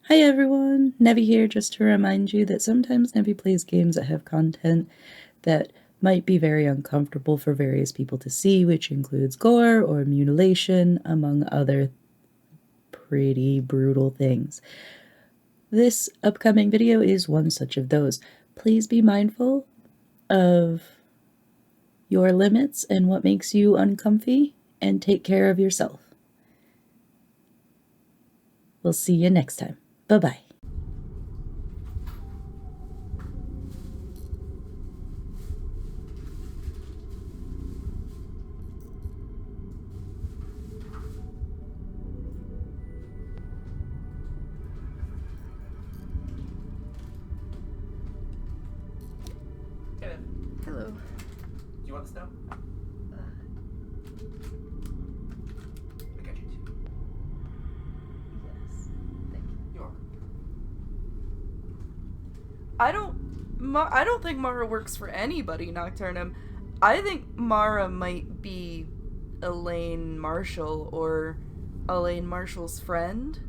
Hi everyone, Nevi here just to remind you that sometimes Nevi plays games that have content that might be very uncomfortable for various people to see, which includes gore or mutilation, among other pretty brutal things. This upcoming video is one such of those. Please be mindful of your limits and what makes you uncomfy, and take care of yourself. We'll see you next time. Bye-bye. Hello. Do you want this now? I got you too. Yes. Thank you. You're welcome. I don't think Mara works for anybody, Nocturnum. I think Mara might be Elaine Marshall or Elaine Marshall's friend.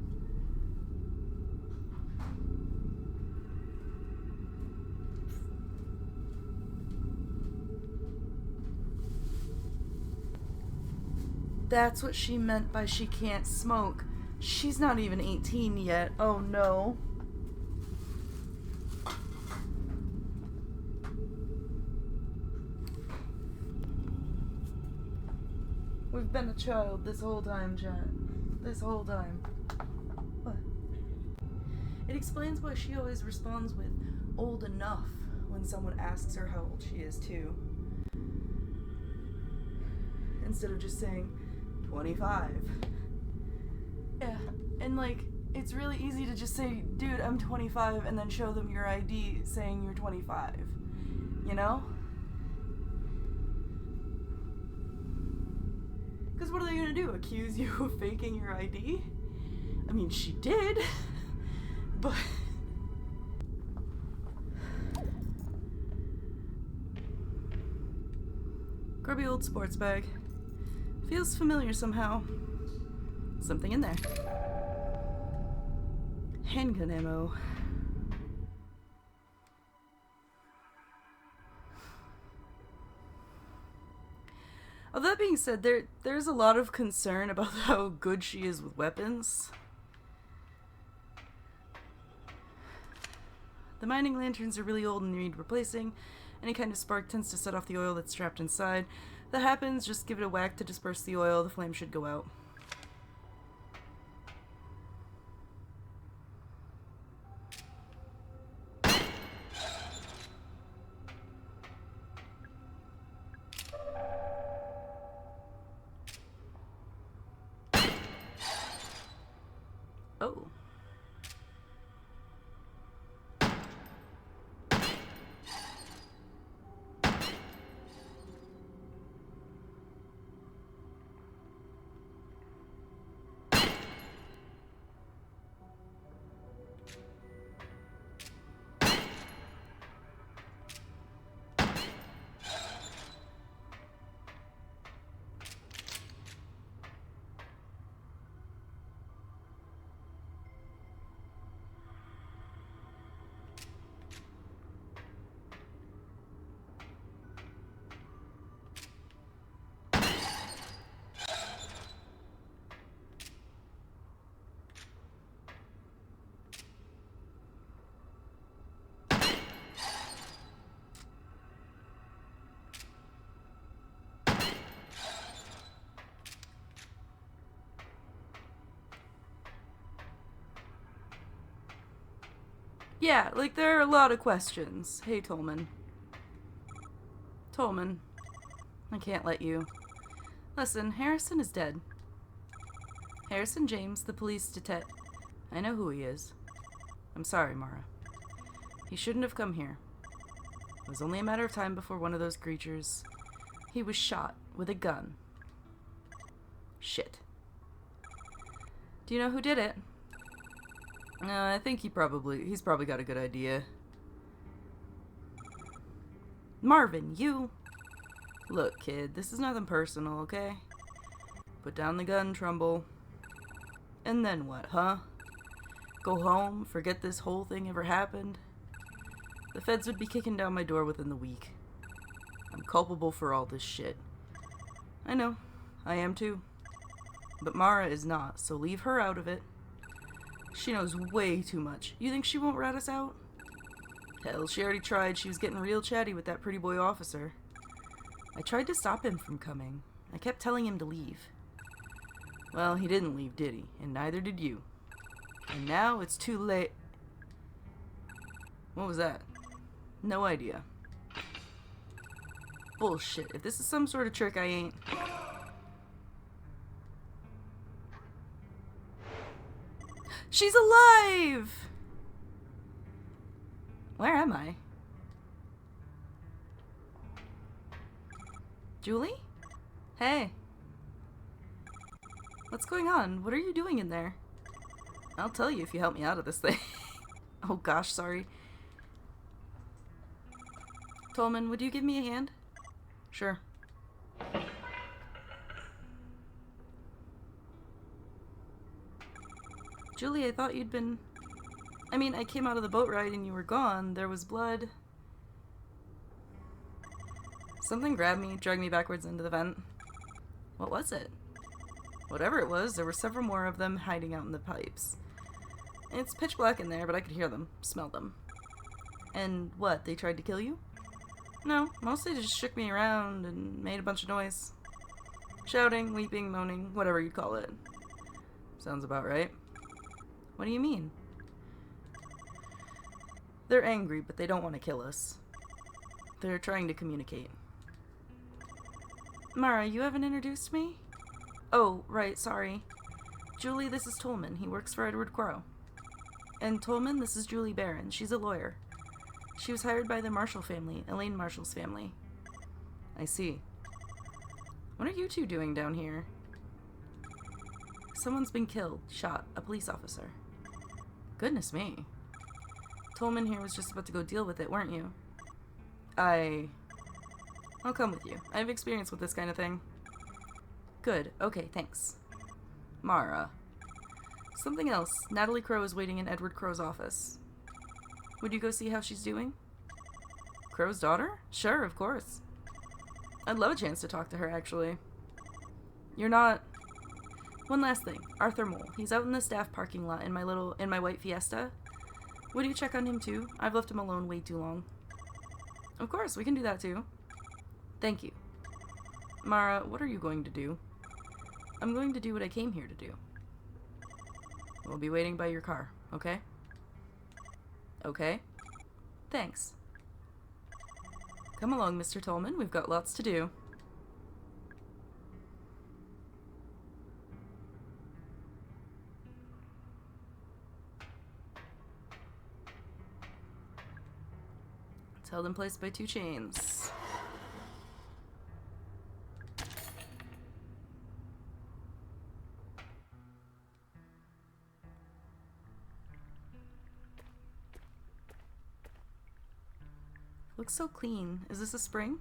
That's what she meant by she can't smoke. She's not even 18 yet. Oh no. We've been a child this whole time, Jet. This whole time. What? It explains why she always responds with old enough when someone asks her how old she is, too. Instead of just saying 25. Yeah, and like, it's really easy to just say, dude, I'm 25, and then show them your ID saying you're 25. You know? Because what are they gonna do? Accuse you of faking your ID? I mean, she did. But... grubby old sports bag. Feels familiar somehow. Something in there. Handgun ammo. Of that being said, there's a lot of concern about how good she is with weapons. The mining lanterns are really old and need replacing. Any kind of spark tends to set off the oil that's trapped inside. If that happens, just give it a whack to disperse the oil. The flame should go out. Oh. Yeah, like, there are a lot of questions. Hey, Tolman. Tolman. I can't let you. Listen, Harrison is dead. Harrison James, the police detective. I know who he is. I'm sorry, Mara. He shouldn't have come here. It was only a matter of time before one of those creatures... He was shot with a gun. Shit. Do you know who did it? I think he's probably got a good idea. Marvin, you... Look, kid, this is nothing personal, okay? Put down the gun, Trumbull. And then what, huh? go home, forget this whole thing ever happened, the feds would be kicking down my door within the week. I'm culpable for all this shit. I know, I am too. But Mara is not, so leave her out of it. She knows way too much. You think she won't rat us out? Hell, she already tried. She was getting real chatty with that pretty boy officer. I tried to stop him from coming. I kept telling him to leave. Well, he didn't leave, did he? And neither did you. And now it's too late. What was that? No idea. Bullshit. If this is some sort of trick, I ain't. She's alive! Where am I? Julie? Hey. What's going on? What are you doing in there? I'll tell you if you help me out of this thing. Oh gosh, sorry. Tolman, would you give me a hand? Sure. Julie, I thought you'd been... I mean, I came out of the boat ride and you were gone. There was blood. Something grabbed me, dragged me backwards into the vent. What was it? Whatever it was, there were several more of them hiding out in the pipes. It's pitch black in there, but I could hear them, smell them. And what, they tried to kill you? No, mostly just shook me around and made a bunch of noise. Shouting, weeping, moaning, whatever you'd call it. Sounds about right. What do you mean? They're angry, but they don't want to kill us. They're trying to communicate. Mara, you haven't introduced me? Oh, right, sorry. Julie, this is Tolman. He works for Edward Crowe. And Tolman, this is Julie Barron. She's a lawyer. She was hired by the Marshall family, Elaine Marshall's family. I see. What are you two doing down here? Someone's been killed, shot, a police officer. Goodness me. Tolman here was just about to go deal with it, weren't you? I'll come with you. I have experience with this kind of thing. Good. Okay, thanks. Mara. Something else. Natalie Crowe is waiting in Edward Crowe's office. Would you go see how she's doing? Crowe's daughter? Sure, of course. I'd love a chance to talk to her, actually. You're not... One last thing. Arthur Mole. He's out in the staff parking lot in my white Fiesta. Would you check on him too? I've left him alone way too long. Of course, we can do that too. Thank you. Mara, what are you going to do? I'm going to do what I came here to do. We'll be waiting by your car, okay? Okay? Thanks. Come along, Mr. Tolman. We've got lots to do. It's held in place by 2 chains. Looks so clean. Is this a spring?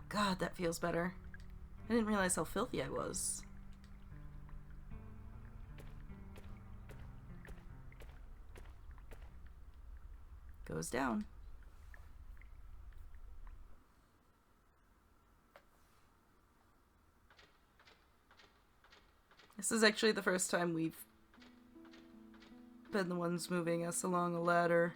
God, that feels better. I didn't realize how filthy I was. Goes down. This is actually the first time we've been the ones moving us along a ladder.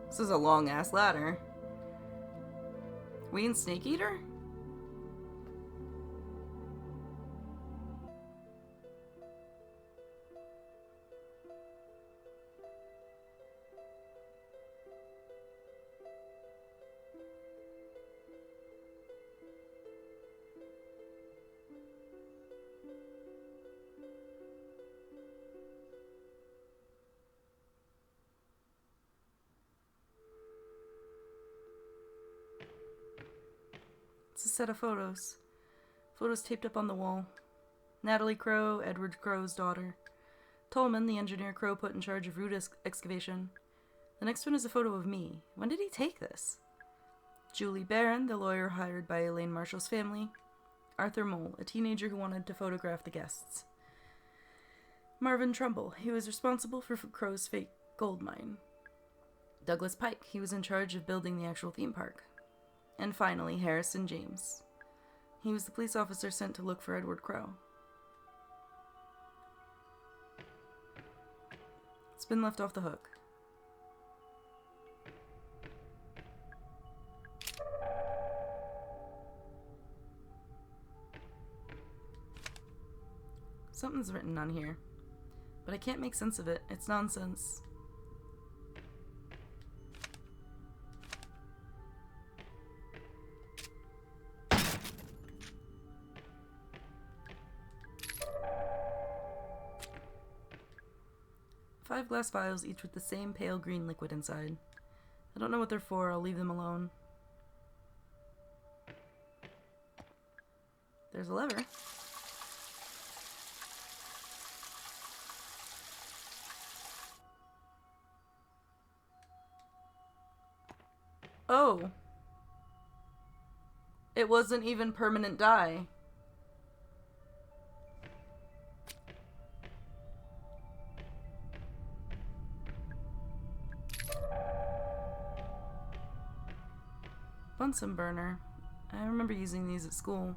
This is a long-ass ladder. We in Snake Eater? set of photos. Photos taped up on the wall. Natalie Crow, Edward Crow's daughter. Tolman, the engineer Crow put in charge of root excavation. The next one is a photo of me. When did he take this? Julie Barron, the lawyer hired by Elaine Marshall's family. Arthur Mole, a teenager who wanted to photograph the guests. Marvin Trumbull, he was responsible for Crow's fake gold mine. Douglas Pike, he was in charge of building the actual theme park. And finally, Harrison James. He was the police officer sent to look for Edward Crow. It's been left off the hook. Something's written on here, but I can't make sense of it. It's nonsense. Five glass vials, each with the same pale green liquid inside. I don't know what they're for. I'll leave them alone. There's a lever. Oh. It wasn't even permanent dye. Bunsen burner. I remember using these at school.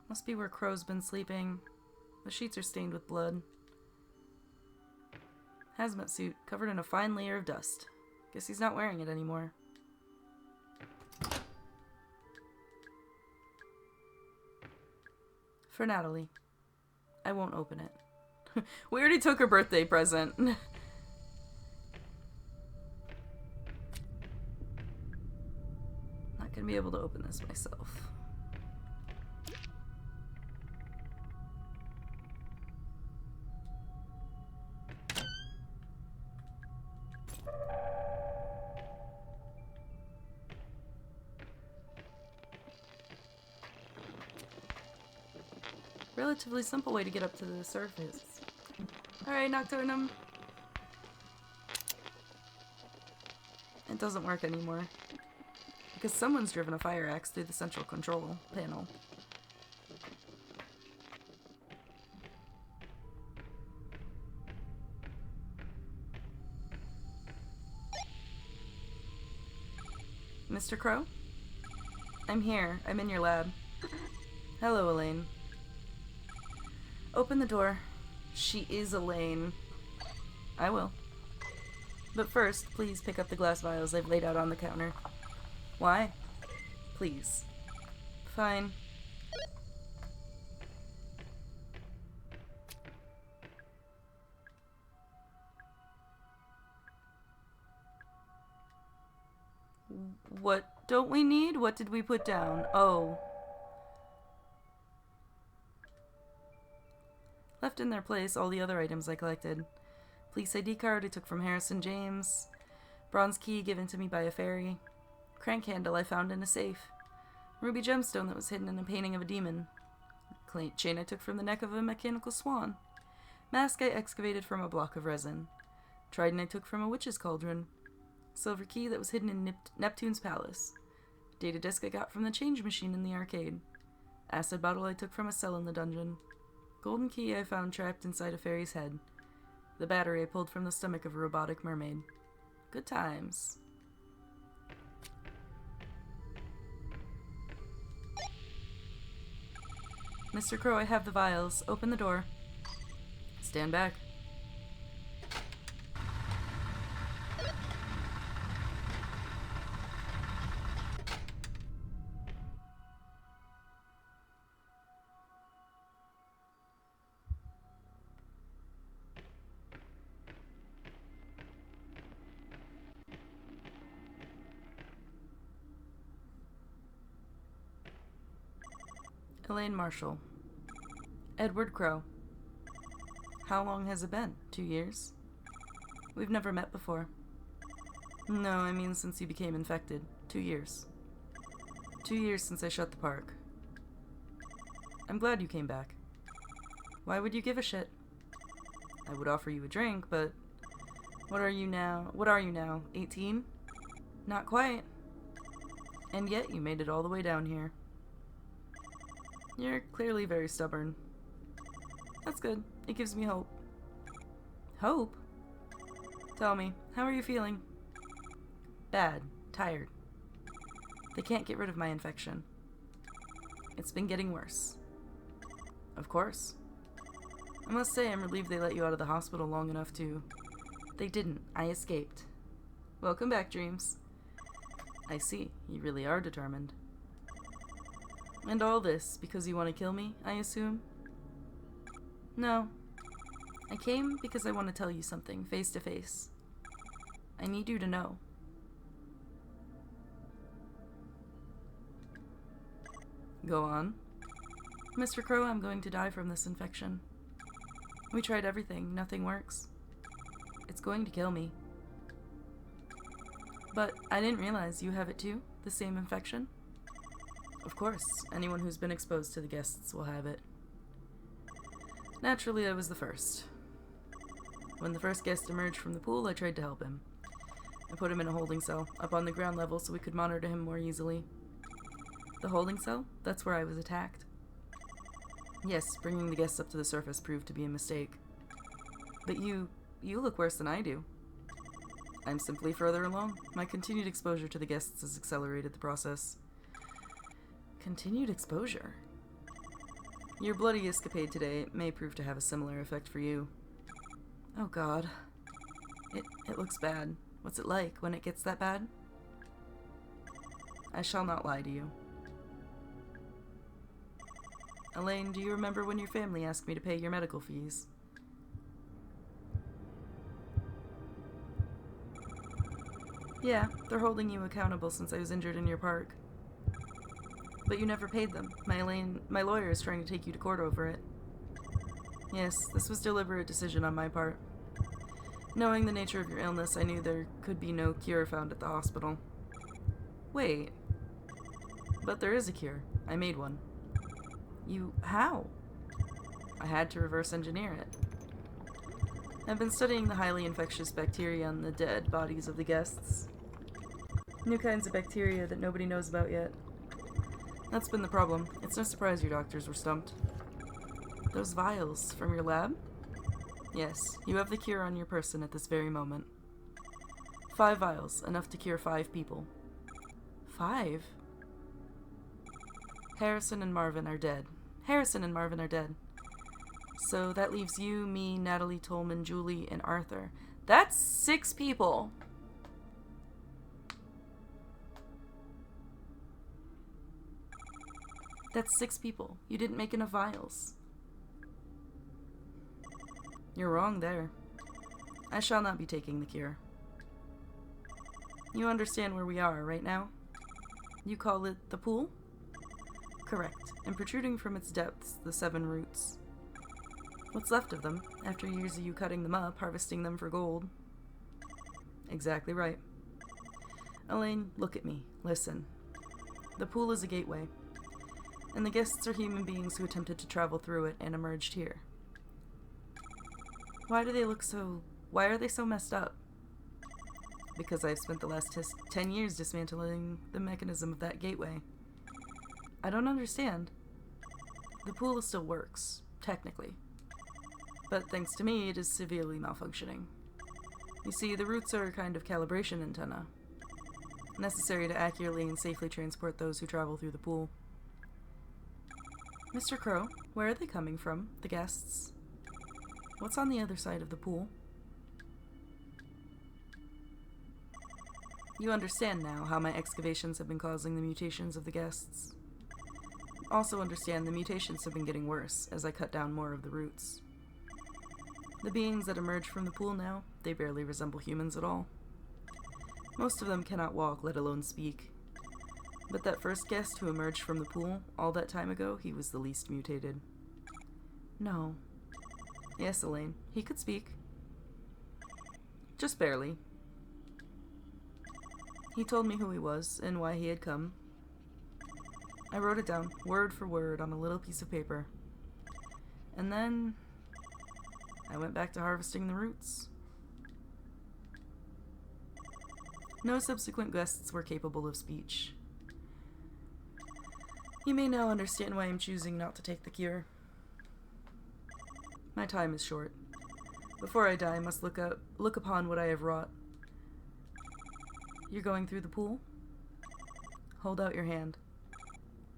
Must be where Crow's been sleeping. The sheets are stained with blood. Hazmat suit, covered in a fine layer of dust. Guess he's not wearing it anymore. For Natalie. I won't open it. We already took her birthday present. Not gonna be able to open this myself. Relatively simple way to get up to the surface. Alright, Nocturnum. It doesn't work anymore. Because someone's driven a fire axe through the central control panel. Mr. Crow? I'm here. I'm in your lab. Hello, Elaine. Open the door. She is Elaine. I will. But first, please pick up the glass vials I've laid out on the counter. Why? Please. Fine. What don't we need? What did we put down? Oh. Left in their place all the other items I collected. Police ID card I took from Harrison James. Bronze key given to me by a fairy. Crank handle I found in a safe. Ruby gemstone that was hidden in a painting of a demon. Chain I took from the neck of a mechanical swan. Mask I excavated from a block of resin. Trident I took from a witch's cauldron. Silver key that was hidden in Neptune's palace. Data disk I got from the change machine in the arcade. Acid bottle I took from a cell in the dungeon. Golden key I found trapped inside a fairy's head. The battery I pulled from the stomach of a robotic mermaid. Good times. Mr. Crow, I have the vials. Open the door. Stand back. Elaine Marshall. Edward Crow. How long has it been? 2 years? We've never met before. No, I mean since you became infected. 2 years. 2 years since I shut the park. I'm glad you came back. Why would you give a shit? I would offer you a drink, but what are you now? 18? Not quite. And yet you made it all the way down here. You're clearly very stubborn. That's good. It gives me hope. Hope? Tell me, how are you feeling? Bad. Tired. They can't get rid of my infection. It's been getting worse. Of course. I must say I'm relieved they let you out of the hospital long enough to... They didn't. I escaped. Welcome back, Dreams. I see. You really are determined. And all this because you want to kill me, I assume? No. I came because I want to tell you something, face to face. I need you to know. Go on. Mr. Crow, I'm going to die from this infection. We tried everything. Nothing works. It's going to kill me. But I didn't realize you have it too, the same infection. Of course, anyone who's been exposed to the guests will have it. Naturally, I was the first. When the first guest emerged from the pool, I tried to help him. I put him in a holding cell, up on the ground level so we could monitor him more easily. The holding cell? That's where I was attacked. Yes, bringing the guests up to the surface proved to be a mistake. But you look worse than I do. I'm simply further along. My continued exposure to the guests has accelerated the process. Continued exposure? Your bloody escapade today may prove to have a similar effect for you. Oh god. It looks bad. What's it like when it gets that bad? I shall not lie to you. Elaine, do you remember when your family asked me to pay your medical fees? Yeah, they're holding you accountable since I was injured in your park. But you never paid them. My lawyer is trying to take you to court over it. Yes, this was a deliberate decision on my part. Knowing the nature of your illness, I knew there could be no cure found at the hospital. Wait. But there is a cure. I made one. How? I had to reverse engineer it. I've been studying the highly infectious bacteria on the dead bodies of the guests. New kinds of bacteria that nobody knows about yet. That's been the problem. It's no surprise your doctors were stumped. Those vials from your lab? Yes, you have the cure on your person at this very moment. 5 vials, enough to cure 5 people. 5? Harrison and Marvin are dead. Harrison and Marvin are dead. So that leaves you, me, Natalie, Tolman, Julie, and Arthur. That's 6 people. That's 6 people. You didn't make enough vials. You're wrong there. I shall not be taking the cure. You understand where we are right now? You call it the pool? Correct. And protruding from its depths, the 7 roots. What's left of them, after years of you cutting them up, harvesting them for gold? Exactly right. Elaine, look at me. Listen. The pool is a gateway. And the guests are human beings who attempted to travel through it and emerged here. Why are they so messed up? Because I've spent the last 10 years dismantling the mechanism of that gateway. I don't understand. The pool still works, technically. But thanks to me, it is severely malfunctioning. You see, the roots are a kind of calibration antenna, necessary to accurately and safely transport those who travel through the pool. Mr. Crow, where are they coming from, the guests? What's on the other side of the pool? You understand now how my excavations have been causing the mutations of the guests. Also understand the mutations have been getting worse as I cut down more of the roots. The beings that emerge from the pool now, they barely resemble humans at all. Most of them cannot walk, let alone speak. But that first guest who emerged from the pool all that time ago, he was the least mutated. No. Yes, Elaine. He could speak. Just barely. He told me who he was and why he had come. I wrote it down, word for word, on a little piece of paper. And then I went back to harvesting the roots. No subsequent guests were capable of speech. You may now understand why I'm choosing not to take the cure. My time is short. Before I die, I must look upon what I have wrought. You're going through the pool? Hold out your hand.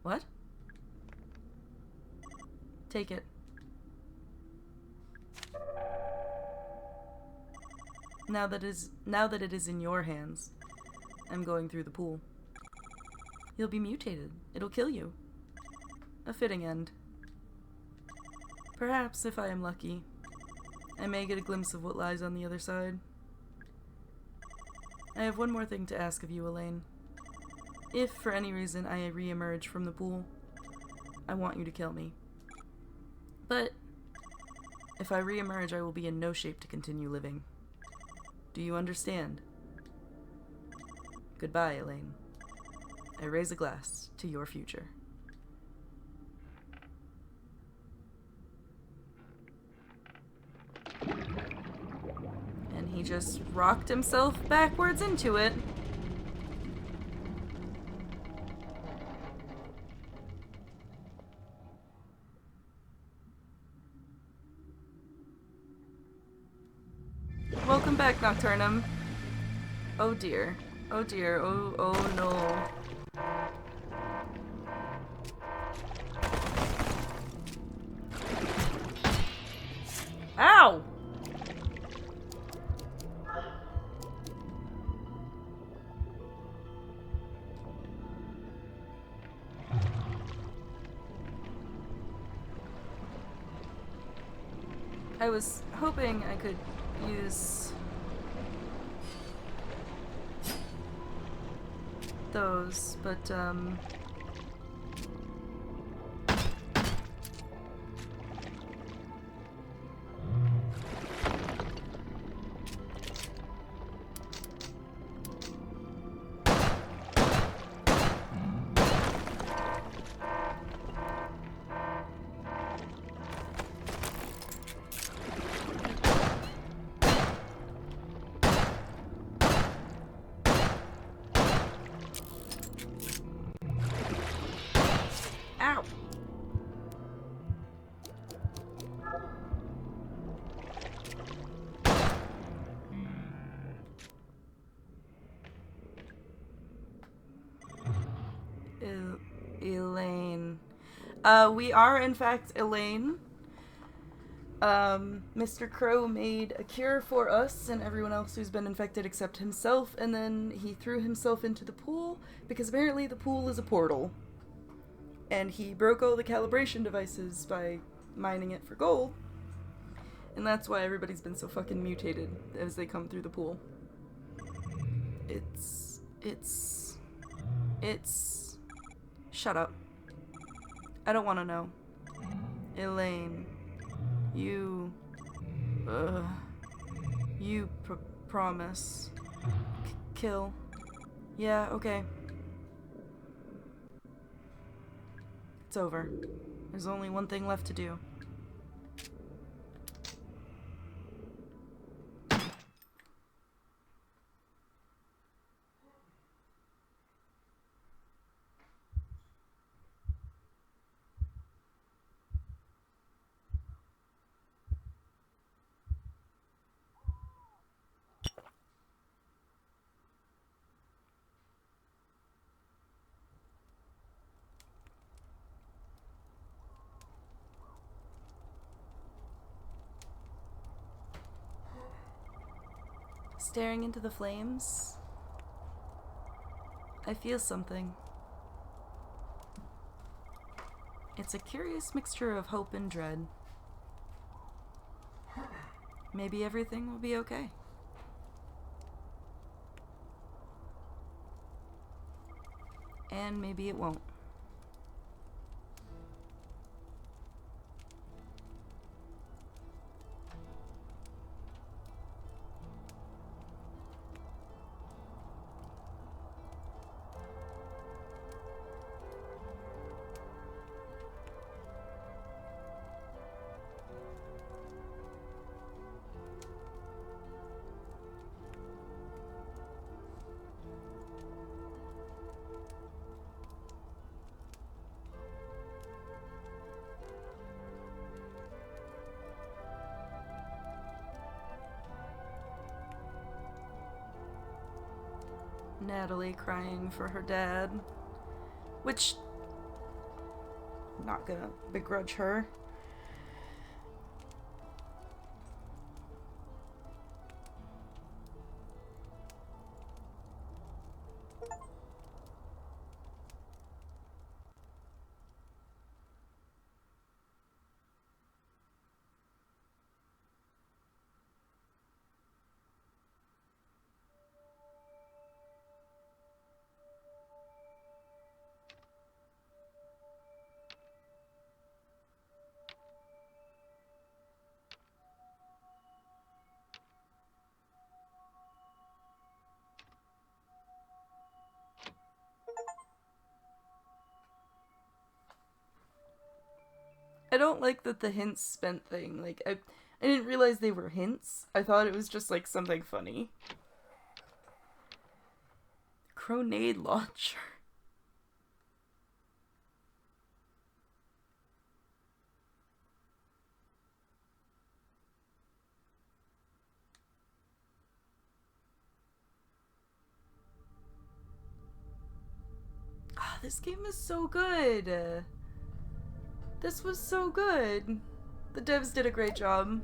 What? Take it. Now that it is in your hands, I'm going through the pool. You'll be mutated. It'll kill you. A fitting end. Perhaps, if I am lucky, I may get a glimpse of what lies on the other side. I have one more thing to ask of you, Elaine. If, for any reason, I re-emerge from the pool, I want you to kill me. But if I re-emerge, I will be in no shape to continue living. Do you understand? Goodbye, Elaine. I raise a glass to your future. And he just rocked himself backwards into it. Welcome back, Nocturnum. Oh dear. Oh dear. Oh no. Ow! I was hoping I could use those, but ow! Elaine. We are in fact Elaine. Mr. Crow made a cure for us and everyone else who's been infected except himself, and then he threw himself into the pool because apparently the pool is a portal. And he broke all the calibration devices by mining it for gold. And that's why everybody's been so fucking mutated as they come through the pool. It's... Shut up. I don't want to know. Elaine. You... You promise. Kill. Yeah, okay. It's over. There's only one thing left to do. Staring into the flames, I feel something. It's a curious mixture of hope and dread. Maybe everything will be okay. And maybe it won't. Natalie crying for her dad. Which, I'm not gonna begrudge her. I don't like that the hints spent thing. Like, I didn't realize they were hints. I thought it was just like something funny. Grenade launcher. Ah, this game is so good. This was so good. The devs did a great job.